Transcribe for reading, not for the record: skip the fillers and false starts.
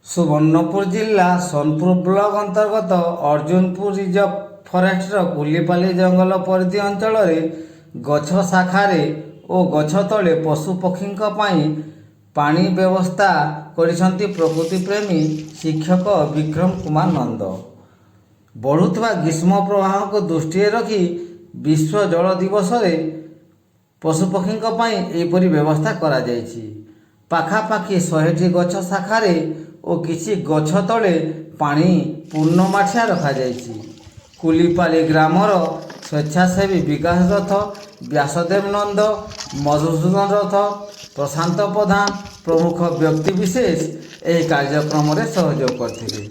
ସୁବର୍ଣ୍ଣପୁର ଜିଲ୍ଲା ସୋନପୁର ବ୍ଲକ ଅନ୍ତର୍ଗତ Arjunpur reserve forester କୁଲିପାଲି ଜଙ୍ଗଲ ପରିଧି ଅଞ୍ଚଳରେ ଗଛ ଶାଖାରେ ଓ ଗଛ ତଳେ ପଶୁପକ୍ଷୀଙ୍କ ପାଇଁ ପାଣି ବ୍ୟବସ୍ଥା କରିଛନ୍ତି ପ୍ରକୃତିପ୍ରେମୀ ଶିକ୍ଷକ ବିକ୍ରମ କୁମାର ନନ୍ଦ। ବଢ଼ୁଥିବା ଗ୍ରୀଷ୍ମ ପ୍ରବାହକୁ ଦୃଷ୍ଟିରେ ରଖି ବିଶ୍ୱ ଜଳ ଦିବସରେ ପଶୁପକ୍ଷୀଙ୍କ ପାଇଁ ଏହିପରି ବ୍ୟବସ୍ଥା କରାଯାଇଛି। ପାଖାପାଖି 100ଟି ଗଛ ଶାଖାରେ ଓ କିଛି ଗଛ ତଳେ ପାଣି ପୂର୍ଣ୍ଣ ମାଠିଆ ରଖାଯାଇଛି। କୁଲିପାଲି ଗ୍ରାମର ସ୍ୱେଚ୍ଛାସେବୀ ବିକାଶ ରଥ, ବ୍ୟାସଦେବ ନନ୍ଦ, ମଧୁସୂଦନ ରଥ, ପ୍ରଶାନ୍ତ ପ୍ରଧାନ ପ୍ରମୁଖ ବ୍ୟକ୍ତିବିଶେଷ ଏହି କାର୍ଯ୍ୟକ୍ରମରେ ସହଯୋଗ କରିଥିଲେ।